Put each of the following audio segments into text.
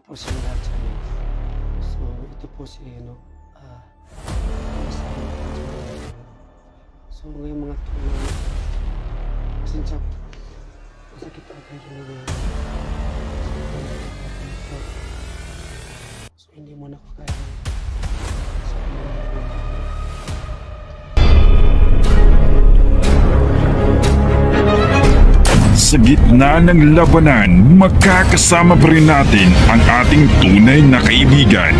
Po si lahat sa inyo. So, ito po si so ngayong mga tulong, pasensya po, masakit pa kayo na so hindi mo na ko kaya. Sa gitna ng labanan, makakasama pa rin natin ang ating tunay na kaibigan,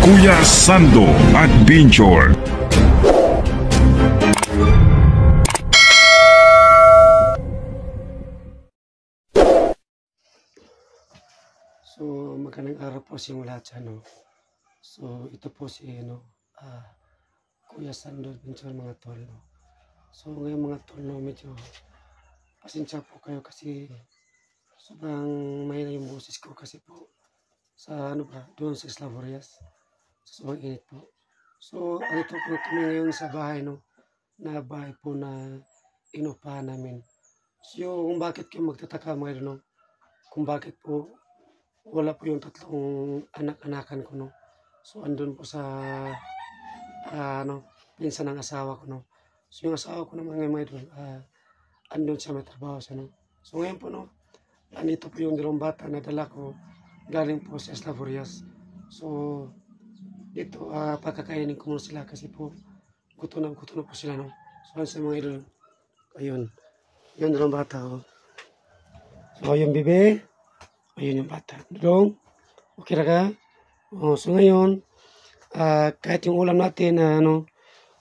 Kuya Sando at Binjor. So, magandang araw po sa inyo lahat sa So, ito po si Kuya Sando at Binjor mga tol. So, ngayong mga tol medyo pasensya po kayo kasi sobrang mahina yung boses ko kasi po sa doon sa Eslavorias. So, sobrang init po. So, ito po kami ngayon sa bahay, na bahay po na inupahan namin. So, kung bakit kayo magtataka mga kung bakit po wala po yung tatlong anak-anakan ko, So, andun po sa, pinsan ng asawa ko, So, yung asawa ko naman ngayon mga andun siya, may trabaho siya, So ngayon po, andito po yung dalawang bata na dala ko galing po sa Eslavorias. So dito, pagkakainin ko muna sila kasi po gutom na po sila, So sa mga idol, ayun, yung dalawang bata, So yung bebe, ayun yung bata. Dudong, okay na ka? So ngayon, kahit yung ulam natin,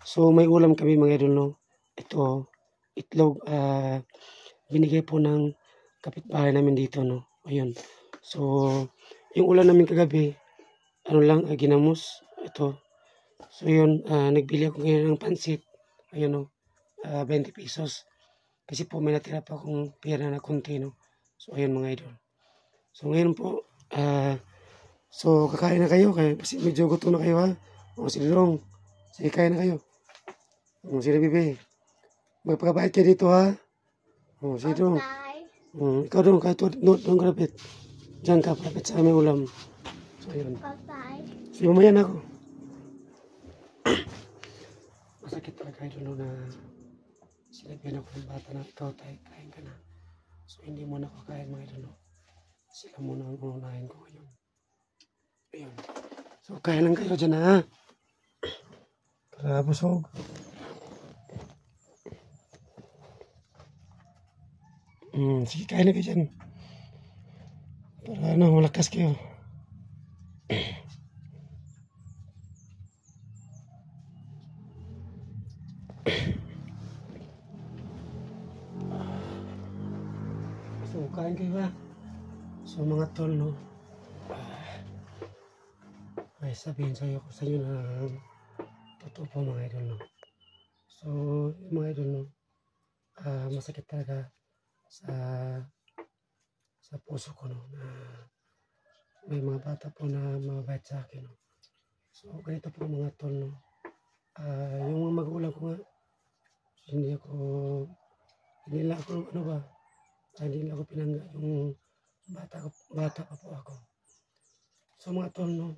so may ulam kami mga idol, Ito, itlog, binigay po ng kapitbahay namin dito, Ayun. So, yung ulan namin kagabi, ginamos, ito. So, yun, nagbili ako ngayon ng pansit. Ayun, 20 pesos. Kasi po may natira pa akong pera na konti, So, ayun mga idol. So, ngayon po, so, kakain na kayo. Kasi medyo gutom na kayo, ha? O, sige dong. Sige, kain na kayo. O, sige, bebe. Magpakabait kayo dito, ha? O, sige dong. Ikaw dong, kahit doon ka lapit. Diyan ka, lapit sa aming ulam. So, ayun. Sige, mamaya na ako. Masakit talaga kayo na sinabihan ako ng bata na ikaw tayo, kain ka na. So, hindi mo na ako kain mga idol, Sila muna ang unahin ko ngayon. Ayun. So, kain lang kayo dyan, ha? Para busog. Sige, kain na kayo dyan. Para malakas kayo. So, kain kayo ba? So, mga tol, ay sabihin sa inyo na totoo po mga idol, So, mga idol, masakit talaga sa puso ko, na may mga bata po na mababait sa akin, So, ganito po mga tol, yung mga magulang ko nga, hindi nila ako pinangga yung bata pa po ako. So, mga tol,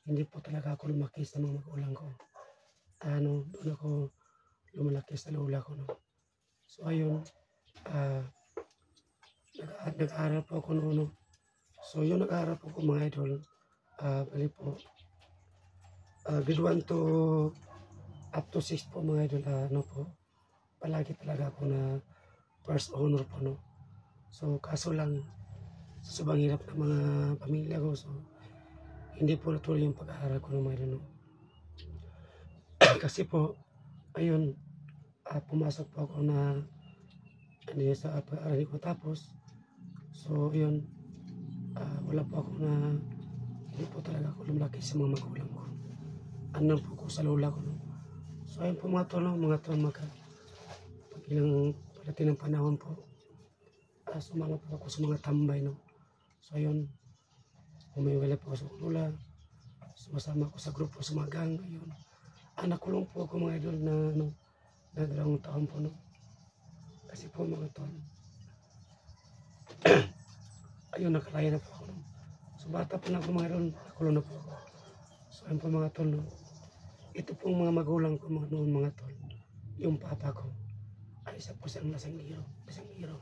hindi po talaga ako lumaki sa mga magulang ko. Doon ako lumalaki sa lola ko, So, ayun, nag-aaral po ako noon, So, yung nag-aaral po ko mga idol, bali po, grade 1 to up to 6 po mga idol, po, palagi talaga ako na first honor po, So, kaso lang, sa sobrang hirap ng mga pamilya ko, so, hindi po natuloy yung pag-aaral ko ng mga idol, Kasi po, ayun, pumasok po ako na sa pag-aaral ko tapos, so, yun, wala po ako hindi po talaga ako lumaki sa mga magulang ko. Ano po ko sa lola ko, So, ayun po mga tol, pag ilang palating ng panahon po, sumama po ako sa mga tambay, So, ayun, umiwala po ako sa lola, sumasama ako sa grupo sa mga gang, ayun. Nakulong po ako mga idol na, na 2 taon po, Kasi po mga tol, ayun, nakalaya na po ako, So bata pa na ako mga idol, nakulong na po ako. So ayun po mga tol, no? Ito pong mga magulang ko mga noon mga tol. Yung papa ko ay isa po siyang lasanggiro.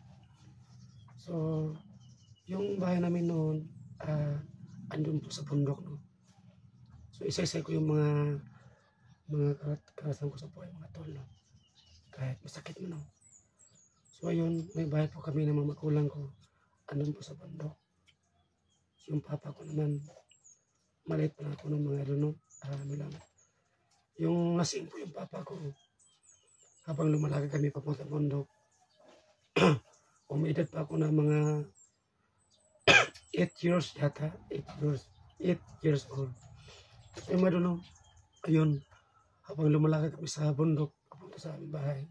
So yung bahay namin noon, andun po sa bundok, no? So isa-isa ko yung mga karasan ko sa buhay mga tol, no? Kahit masakit mo, no? So ayun, may bahay po kami ng mga magulang ko, andun po sa bundok. So yung papa ko naman, maliit pa lang ako ng mga ano, ano lang. Yung lasing po yung papa ko, habang lumalaki kami papunta sa bundok, umidad pa ako ng mga 8 years yata, 8 years old. So yung maduno, ayun, habang lumalaki kami sa bundok, papunta sa aming bahay,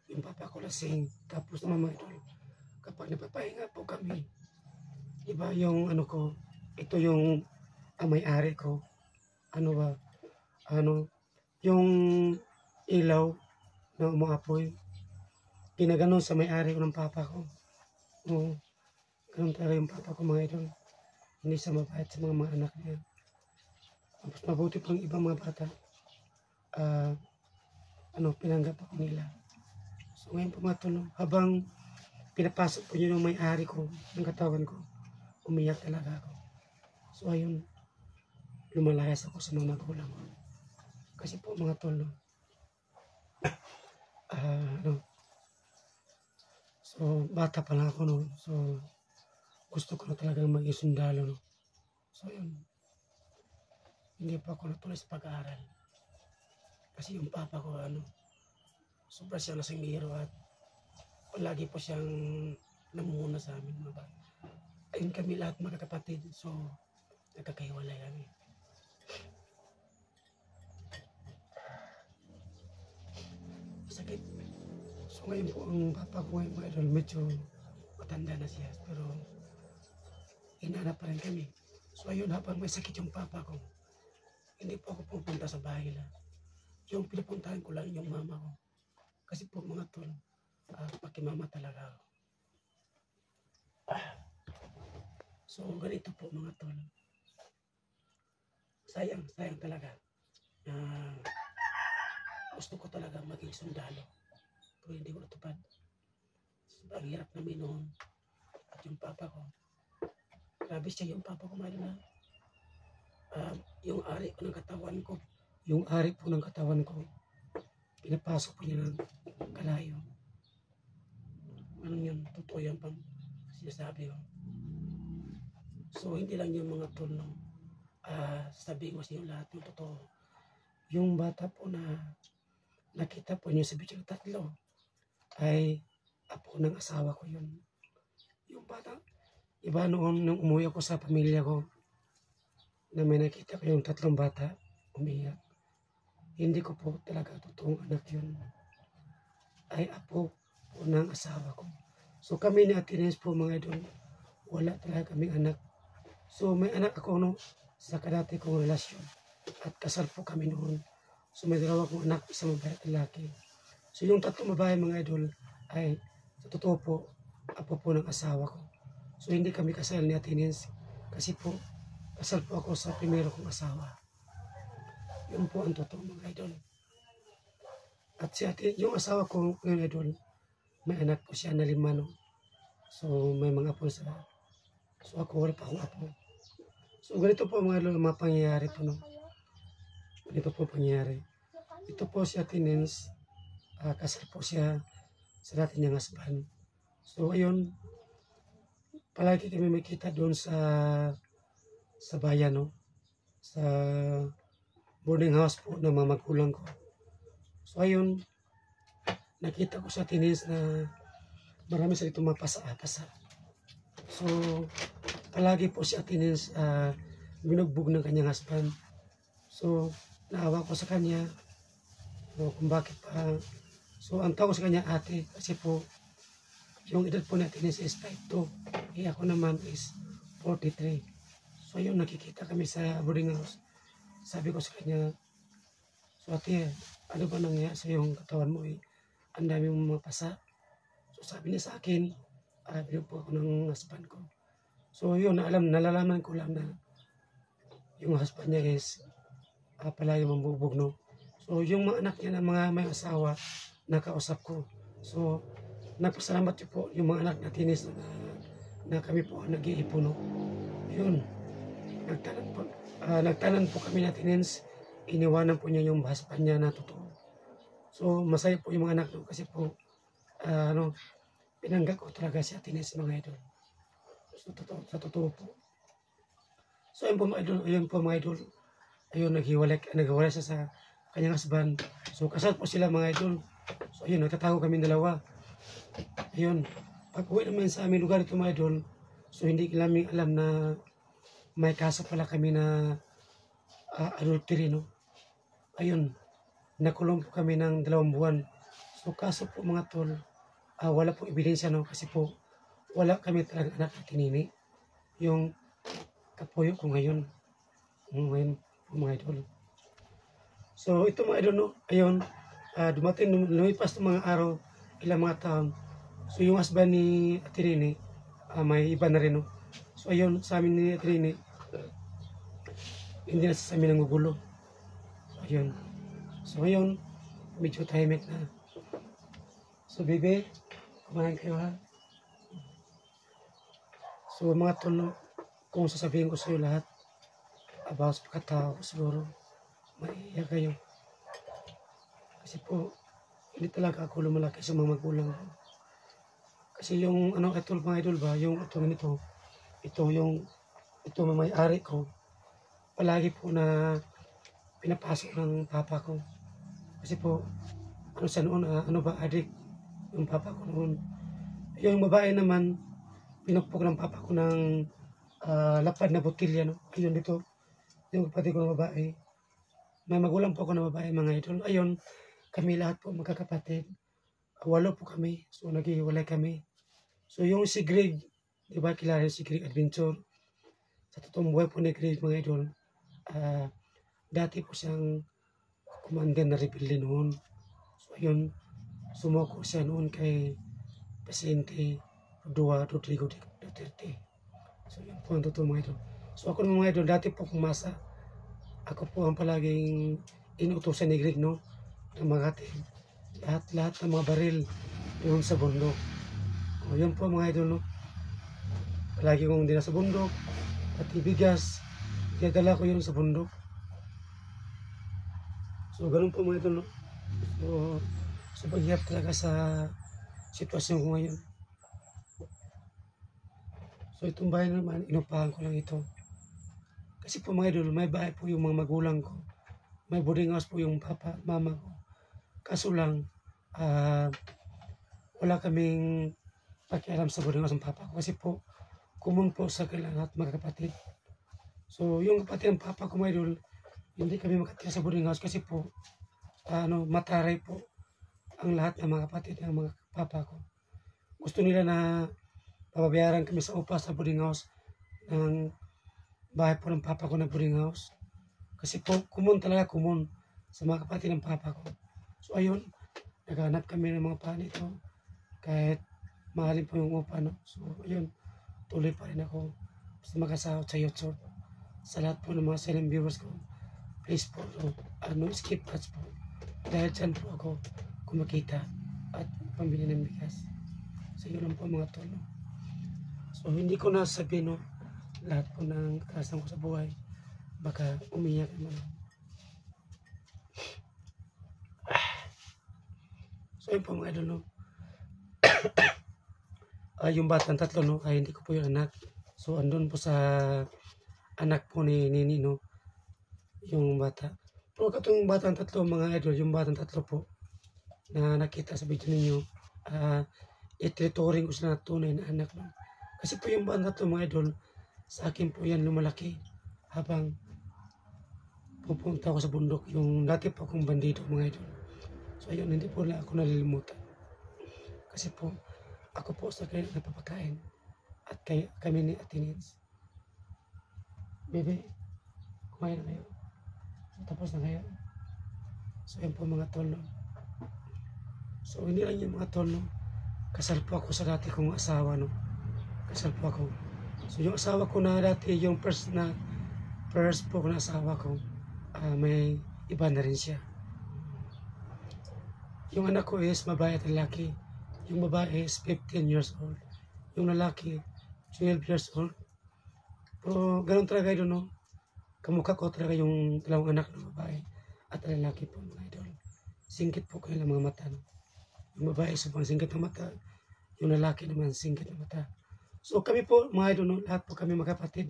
yung papa ko lasing. Tapos naman mga idol, kapag napapahinga po kami, iba yung ano ko, ito yung may-ari ko, ano ba, yung ilaw na umaapoy, pinaganon sa may-ari ko ng papa ko. Oo, ganun talaga yung papa ko mga idol. Hindi siya mabait sa mga anak niya. Tapos mabuti pang ibang mga bata, pinanggap ako nila. So ngayon po mga tol, habang pinapasok po yun yung may-ari ko, ng katawan ko, umiyak talaga ako. So ayun, lumalayas ako sa mga magulang ko. Kasi po mga tol, so bata pa lang ako, no? So gusto ko na talagang maging sundalo, no? So yun, hindi pa ako natuloy sa pag-aaral. Kasi yung papa ko, sobra siyang lasanggero at palagi po siyang namumuna sa amin mga bata. Ayun kami lahat magkakapatid, so nagkakahiwalay kami. Sakit. So ngayon po ang papa ko ngayon mga idol, medyo matanda na siya, pero hinanap pa rin kami. So ayun, habang may sakit yung papa ko, hindi po ako pupunta sa bahay nila. Yung pinapuntahan ko lang yung mama ko. Kasi po mga tol, pakimama talaga ako. So ganito po mga tol. Sayang talaga. Gusto ko talaga maging sundalo. Pero hindi ko natupad. Ang hirap namin noon. At yung papa ko, grabe siya yung papa ko na. Yung ari po ng katawan ko, pinapasok po niya ng kalayo. Anong yun? Totoo yan pang sinasabi ko. So hindi lang yung mga tol, no? Sabihin ko sa inyo lahat yung totoo. Yung bata po na nakita po niyo sa video 3 ay apo ng asawa ko yun. Yung bata, iba noon nung umuwi ako sa pamilya ko, na may nakita ko yung 3 bata umiyak. Hindi ko po talaga totoong anak yun. Ay apo po ng asawa ko. So kami ni Ate Ines po mga idol, wala talaga kaming anak. So may anak ako, no, sa kadati kong relasyon. At kasal po kami noon. So may 2 akong anak, isang babae at lalaki. So yung 3 babae mga idol ay sa totoo po, apo po ng asawa ko. So hindi kami kasal ni Ate Ines kasi po kasal po ako sa primero kong asawa. Yun po ang totoo mga idol. At si Ate, yung asawa ko ngayon idol, may anak po siya na 5, no? So may mga apo sa. So ako wala pa akong apo. So ganito po mga idol, mga pangyayari po, no? Ganito po pangyayari. Ito po si Ate Ines, kasal po siya sa dati niyang husband. So ayun, palagi kami makita doon sa bayan, no? Sa boarding house po ng mga magulang ko. So ayun, nakita ko sa Ate Ines na marami sa dito mapasa-pasa. So palagi po si Ate Ines binugbog ng kanyang husband. So naawa ko sa kanya, no, kung bakit pa. So ang tawag sa kanya ate, kasi po yung edad po natin is 52, ako naman is 43. So yun, nakikita kami sa boarding house. Sabi ko sa kanya, so ate, ano ba nangyayari sa yung katawan mo, ang dami mong mga pasa. So sabi niya sa akin, binugbog ako ng husband ko. So yun, nalalaman ko lang na yung husband niya is palagi mambubog, no. So yung mga anak niya na mga may asawa, nakausap ko. So nagpasalamat niyo po yung mga anak natin is na kami po ang nag-iipon, no. Yun, nagtanan po kami natin, iniwanan po niya yung husband niya na totoo. So masaya po yung mga anak, no, kasi po pinanggap ko talaga si Atines, mga idol. So sa totoo po. So ayun po mga idol, ayun naghiwalay siya sa kanyang husband. So kasal po sila, mga idol. So ayun, nagtatago kami dalawa. Ayun, pag uwi naman sa aming lugar ito, mga idol, so hindi namin alam na may kaso pala kami na adultery, no. Ayun, nakulong po kami ng 2 buwan. So kaso po, mga tol, wala pong ebidensya, no, kasi po wala kami talagang anak na tinini. Yung kapuyo ko ngayon po, mga idol. So ito, mga idol, no, ayun, lumipas ng mga araw, ilang mga taon. So yung husband ni Atinini, may iba na rin, no. So ayun, sa amin ni Atinini, hindi na sa amin nangugulo. So ayun. So ngayon, medyo tahimik na. So baby, kumain kayo, ha. So mga tol, no, kung sasabihin ko sa iyo lahat about sa pagkatao, siguro maiiyak kayo. Kasi po, hindi talaga ako lumalaki sa mga magulang ko. Kasi yung ito, mga idol ba, yung ito may-ari ko, palagi po na pinapasok ng papa ko. Kasi po, sa noon, adik, yung papa ko noon. Yung babae naman, pinupok ng papa ko ng lapad na botilya, no. Ayun, dito, yung kapatid ko na babae. May magulang po ako na babae, mga idol. Ayun, kami lahat po magkakapatid. 8 po kami, so naghihiwalay kami. So yung si Greg, di ba kilala si Greg Adventure? Sa totoong buhay po ni Greg, mga idol, dati po siyang commander na rebelde noon. So ayun, sumuko siya noon kay Presidente Rodrigo Duterte. So yun po ang totoo, mga idol. So ako naman, mga idol, dati po kumasa. Ako po ang palaging inutusan ni Greg, no, na maghatid lahat ng mga baril doon sa bundok. O yun po, mga idol, no. Palagi kong dila sa bundok, pati bigas, dinadala ko yun sa bundok. So ganun po, mga idol, no. So paghihirap talaga sa sitwasyon ko ngayon. So itong bahay naman, inupahan ko lang ito. Kasi po, mga idol, may bahay po yung mga magulang ko. May boarding house po yung mama ko. Kaso lang, wala kaming pakialam sa boarding house ng papa ko. Kasi po, common po sa kailangan at mga kapatid. So yung kapatid ng papa ko, mga idol, hindi kami makatira sa boarding house kasi po, mataray po ang lahat ng mga kapatid ng mga papa ko. Gusto nila na pababayaran kami sa upa sa boarding house ng bahay po ng papa ko na boarding house. Kasi po, common sa mga kapatid ng papa ko. So ayun, naghanap kami ng mga panito kahit mahalin po yung upa, no. So ayun, tuloy pa rin ako basta makasahod sa YouTube. Sa lahat po ng mga silent viewers ko, please po, skip ads po. Dahil dyan po ako kumikita at pambili ng bigas. So yun lang po, mga tol, no. So hindi ko nasabihin, no, lahat po ng kakasan ko sa buhay. Baka umiyak naman. So yun po, mga idol, no. Yung batang 3, no, ay hindi ko po yung anak. So andun po sa anak po ni Nini, no, yung bata. Pero katong batang 3, mga idol, yung batang 3 po na nakita sa video ninyo, iteritoring ko sila na tunay na anak, no. Kasi po yung batang 3, mga idol, sa akin po yan lumalaki habang pupunta ako sa bundok. Yung dati po akong bandido, mga idol. So ayun, hindi po ako nalilimutan. Kasi po, ako po sa kayo napapakain at kami ni Atinins. Bebe, kumain na kayo. So, tapos na kayo. So yun po, mga tol, no. So hindi lang yung mga tol, no. Kasal po ako sa dati kong asawa, no. Kasal po ako. So yung asawa ko na dati, yung first po na asawa ko, may iba na rin siya. Yung anak ko is babae at lalaki. Yung babae is 15 years old. Yung lalaki, 12 years old. Pero ganun talaga yun, no? Kamukha ko talaga yung dalawang anak ng babae at lalaki po, mga idol. Singkit po kayo ng mga mata, no? Yung babae sobrang singkit ng mata, yung lalaki naman singkit ng mata. So kami po, mga idol, no? Lahat po kami magkapatid.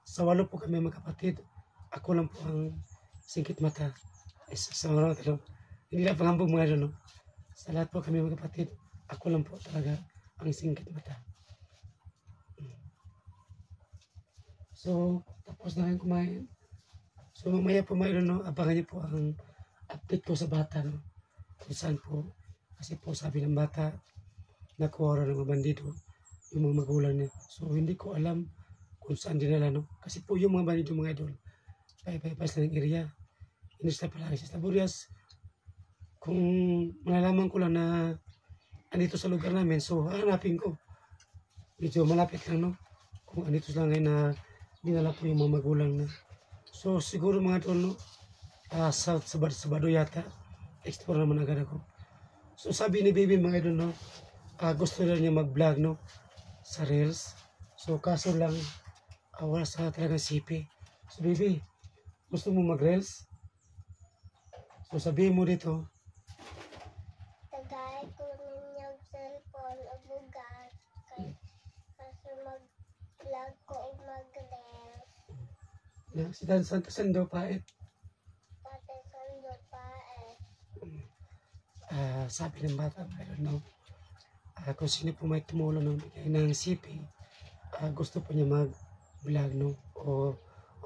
Sa 8 po kami magkapatid. Ako lang po ang singkit mata. Sa mga idol, hindi lang pangambog, mga idol, no? Sa lahat po kami magkapatid, ako lang po talaga ang singkit mata. So, tapos na rin kumain. So, mamaya po, mga idol, no? Abangan niyo po ang update ko sa bata, no? Kung saan po. Kasi po sabi ng bata, nakuha ng mga bandido yung mga magulang niya. So, hindi ko alam kung saan dinala, no? Kasi po yung mga bandido, mga idol, pay-pas lang ng area. Hindi sila palagi sa Laburias. Kung malalaman ko lang na andito sa lugar namin, so hanapin ko. Medyo malapit lang, no? Kung andito lang ngayon na dinala po yung mga magulang na. So, siguro mga idol, no? Sa Sabado yata, explore naman agad ako. So, sabi ni Baby, mga idol, no? Gusto na niya mag-vlog, no? Sa Reels. So, kaso lang, wala sa talagang sipi. So, Baby, gusto mo mag-Reels? So, sabihin mo dito. Tagay ko ninyong cellphone o bugas. Kasi mag-vlog ko o mag-reels. Si Dan Santos Sando Pait. Pati sando pa Sabi ng bata, I don't know. Kung sino po may tumulong ng bigay ng CP, gusto po niya mag-vlog, no? O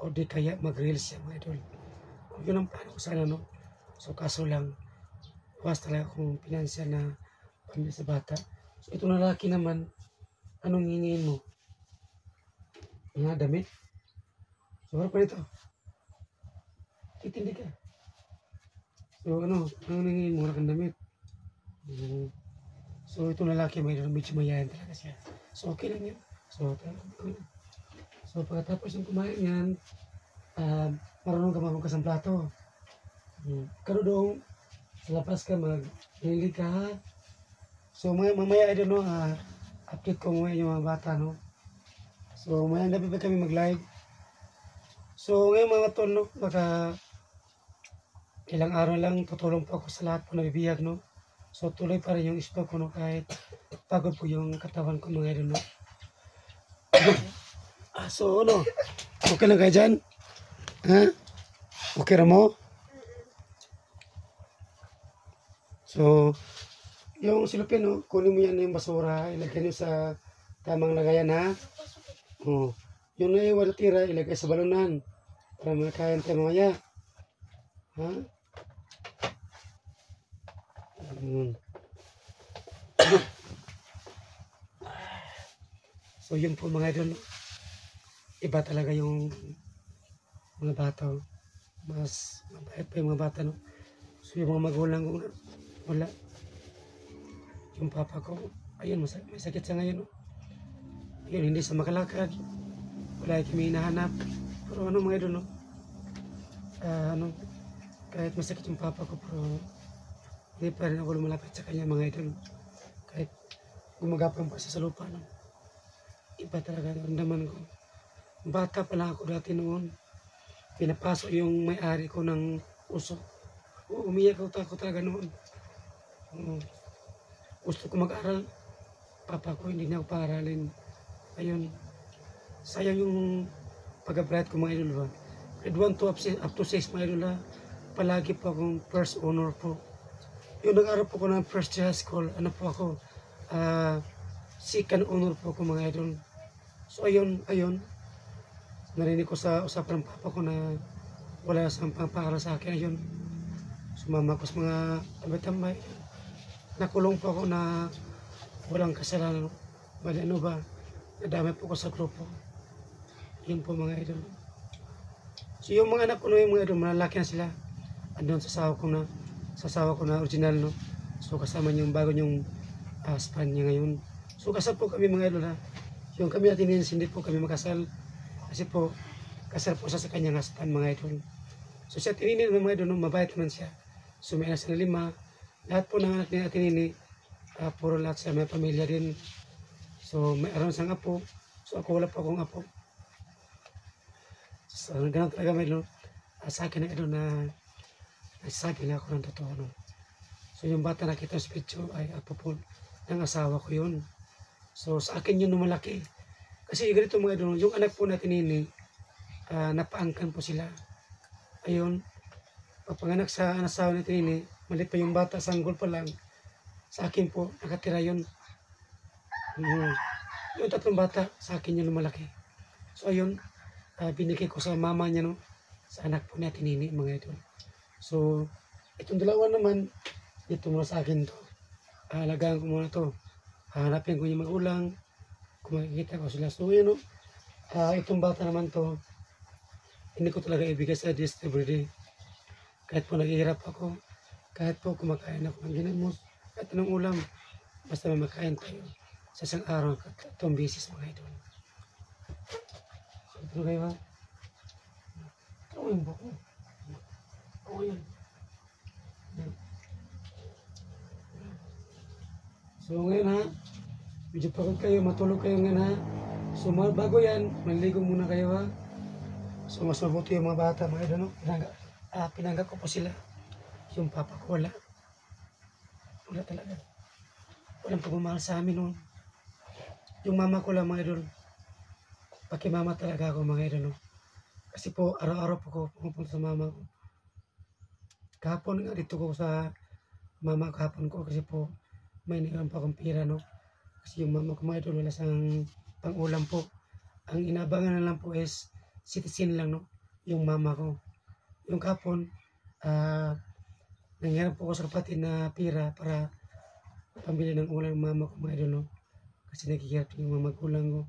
di kaya mag-reels siya, mga idol. Yun ang plano ko sana, no? So, kaso lang, was talaga akong pinansyal na pamilya sa bata. So, itong lalaki naman, anong hingin mo? Mga damit? So, ano pa dito? Titindi ka. So, anong hingin mo? Wala kang damit. So, itong lalaki, medyo mayayan talaga siya. So, okay lang yun. So, pagkatapos yung kumain yan, marunong ka maghugas ng plato. Kano doon, sa labas ka, maglilig ka, ha? So, mamaya, I don't know, update ko ngayon yung mga bata, no? So, mayang gabi pa kami mag-live. So, ngayon mga tol, no? Baka ilang araw lang, tutulong po ako sa lahat po na bibiyag, no? So, tuloy pa rin yung stock ko, no? Kahit pagod po yung katawan ko, mga idol, no? So, ano? Okay lang kayo dyan? Ha? Okay na mo? So, yung silupin, no? Kunin mo yan yung basura, ilagay nyo sa tamang lagayan, ha? Oh. Yung naiwan na tira, ilagay sa balunan para makakain tayo mamaya. Ha? So, yun po mga idol. Iba talaga yung mga bata. Mas mabait pa yung mga bata, no? So, yung mga magulang ko, wala. Yung papa ko, ayun, may sakit siya ngayon, no? Ayun, hindi sa makalakad. Wala kami hinahanap. Pero ano mga idol, no? Kahit masakit yung papa ko, pero hindi pa rin ako lumalapit sa kanya, mga idol. Kahit gumagapang pa siya sa lupa, no? Iba talaga ang daman ko. Bata pa lang ako dati noon. Pinapasok yung may-ari ko ng uso. Umiyak ako talaga noon. Gusto ko mag-aral. Papa ko hindi niya ako paaralin. Ayun. Sayang yung pag-apply ko, mga idol, ba? Grade 1 up to 6, mga idol, palagi po akong first honor po. Yung nag-aral po ko ng first year school, ano po ako, second honor po ako, mga idol. So ayun, narinig ko sa usapan ng papa ko na wala siyang pangpaaral sa akin. Ayun, sumama ko sa mga tambay-tambay. Nakulong po ako na walang kasalanan. Bali ano ba, nadamay po ko sa grupo. Yun po, mga idol. So yung mga anak ko na yung mga idol, malalaki na sila. Andun sa sasawa ko na original, no? So kasama yung bago yung span niya ngayon. So kasal po kami, mga idol, ha? Yung kami natin hindi po kami makasal. Kasi po, kasal po siya sa kanyang husband mga idol. So siya tinini mga idol, no, mabait naman siya. So may anak siya na 5. Lahat po ng anak ni tinini, puro lahat siya, may pamilya din. So may aron siyang apo. So ako wala pa akong apo. So ganun talaga mga idol. Sa akin na idol na nagsasabi na ako ng totoo. No? So yung bata nakita sa picture ay apo po ng asawa ko yun. So sa akin yun na malaki. Kasi ganito mga idol, yung anak po natin ini, napaangkan po sila. Ayun, papanganak sa asawa natin ini, malit pa yung bata, sanggol pa lang. Sa akin po, nakatira yun. Yung 3 bata, sa akin yun na malaki. So ayun, binigay ko sa mama niya, no, sa anak po natin ini, mga idol. So, itong 2 naman, ito muna sa akin to. Alagaan ko muna to. Hanapin ko yung magulang. Kung makikita ko sila. So, yun, no? Itong bata naman to, hindi ko talaga ibigay sa this everyday. Kahit po naghihirap ako, kahit po kumakain ako ng ginamos, kahit anong ulam, basta may makain tayo sa isang araw, 3 beses mga idol. So, ito kayo ha? Ito yung buko. Oo yan. So ngayon ha, medyo pagod kayo, matulog kayo ngayon ha. So bago yan, manligo muna kayo ha. So mas mabuti yung mga bata, mga idol, no? Pinanggap ko po sila. Yung papa ko wala. Wala talaga. Walang pagmamahal sa amin noon. Yung mama ko lang mga idol. Pakimama talaga ako mga idol, no? Kasi po araw-araw po ko pumunta sa mama ko. Kahapon nga dito ko sa mama kahapon ko kasi po may nilang pa akong pira, no? Kasi yung mama ko mga idol wala sang pang-ulam po. Ang inabangan na lang po is citizen lang, no? Yung mama ko. Yung kahapon, nangyarap po ko sa kapatid na pira para pambili ng ulam ng mama ko mga idol, no? Kasi nagkikirap yung mga magulang ko.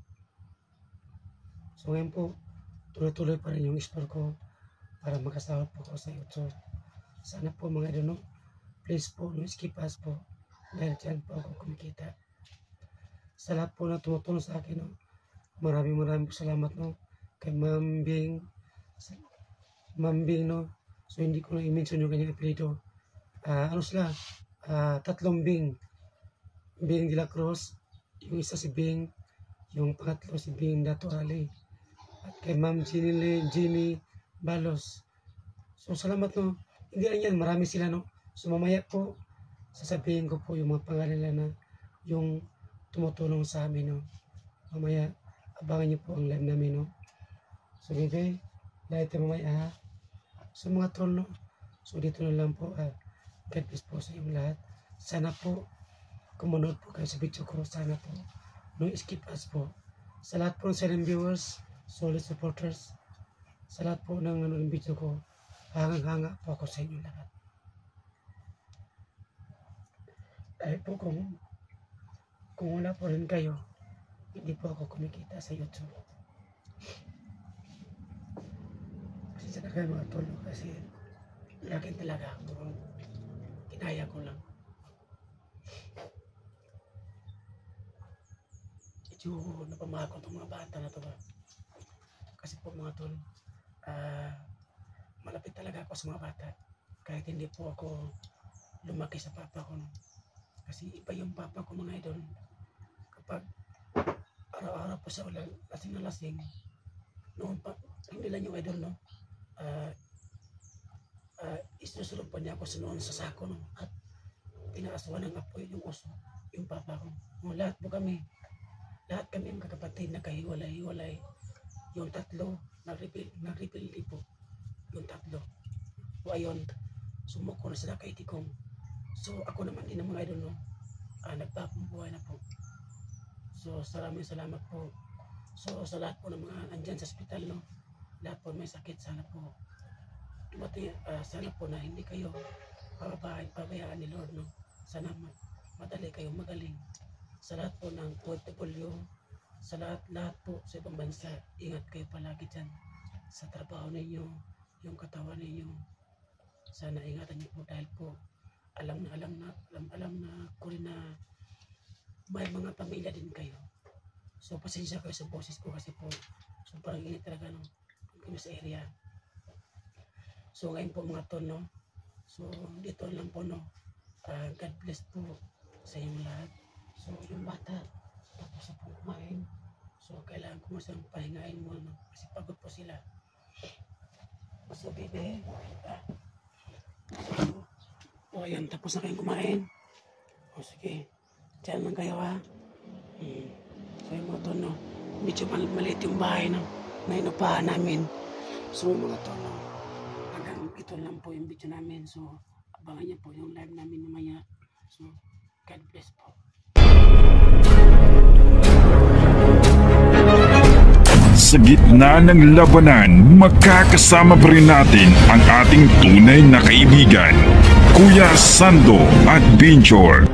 So ngayon po, tuloy-tuloy pa rin yung explore ko para makasahod po ko sa YouTube. Sana po mga idol, no? Please po, no, skip us po. Dahil dyan po ako kumikita. Sa lahat po na tumutulong sa akin, no? Maraming po salamat, no? Kay Ma'am Bing, no? So hindi ko na i-mention yung kanyang apelido. Ano sila? 3 Bing. Bing de la Cruz. Yung isa si Bing. Yung pangatlo si Bing Dato Ali. At kay Ma'am Jenny Balos. So salamat, no? Hindi lang yan, marami sila, no? So mamaya po, sasabihin ko po yung mga pangalan nila na yung tumutulong sa amin, no? Mamaya, abangan niyo po ang live namin, no? So bebe, lahat yung mamaya ha. So mga tol, no? So dito na lang po, God bless po sa inyong lahat. Sana po, kumunod po kayo sa video ko. Sana po, no skip us po. Sa lahat po ng silent viewers, solid supporters, sa lahat po ng nanonood ng video ko, hangang-hanga po ako sa inyo lahat. Dahil po kung wala po rin kayo, hindi po ako kumikita sa YouTube. Kasi sana kayo mga tolo kasi laging talaga ako. Kinaya ko lang. Medyo napamahal ko itong mga bata na ito ba. Kasi po mga tol, malapit talaga ako sa mga bata. Kahit hindi po ako lumaki sa papa ko. No? Kasi iba yung papa ko mga idol. Kapag araw-araw po sa ulan, lasing na lasing, noon pa, hindi lang yung idol, no? Isusunod pa niya ako sa noon sa sako, no? At pinaaswan ng apoy yung uso, yung papa ko. No, lahat po kami, lahat kami mga kapatid nakahiwalay-hiwalay. Yung 3, nag-rebuild po. Yung 3. So ayun, sumuko na sila kay Tikong. So ako naman din ng mga idol, no? Nagpapong buhay na po. So maraming salamat po. So sa lahat po ng mga andyan sa ospital, no? Lahat po may sakit, sana po sana po na hindi kayo pabayaan ni Lord, no? Sana madali kayong magaling. Sa lahat po ng OFW, sa lahat po sa ibang bansa, ingat kayo palagi dyan sa trabaho ninyo, yung katawan ninyo. Sana ingatan niyo po dahil po alam na ko rin na may mga pamilya din kayo. So pasensya kayo sa boses ko kasi po sobrang init talaga no kami sa area. So ngayon po mga ton no. So dito lang po no. God bless po sa inyong lahat. So yung bata tapos na po kumain. So kailangan ko masang pahingain mo no kasi pagod po sila. So bebe. O ayan tapos na kayong kumain. O sige. Diyan lang kayo ha. So yung mga tono, medyo maliit yung bahay na inupahan namin. So mga tono, hanggang ito lang po yung video namin. So abangan niyo po yung live namin mamaya. So God bless po. Sa gitna ng labanan, magkakasama pa rin natin ang ating tunay na kaibigan, Kuya Sando at Binchor.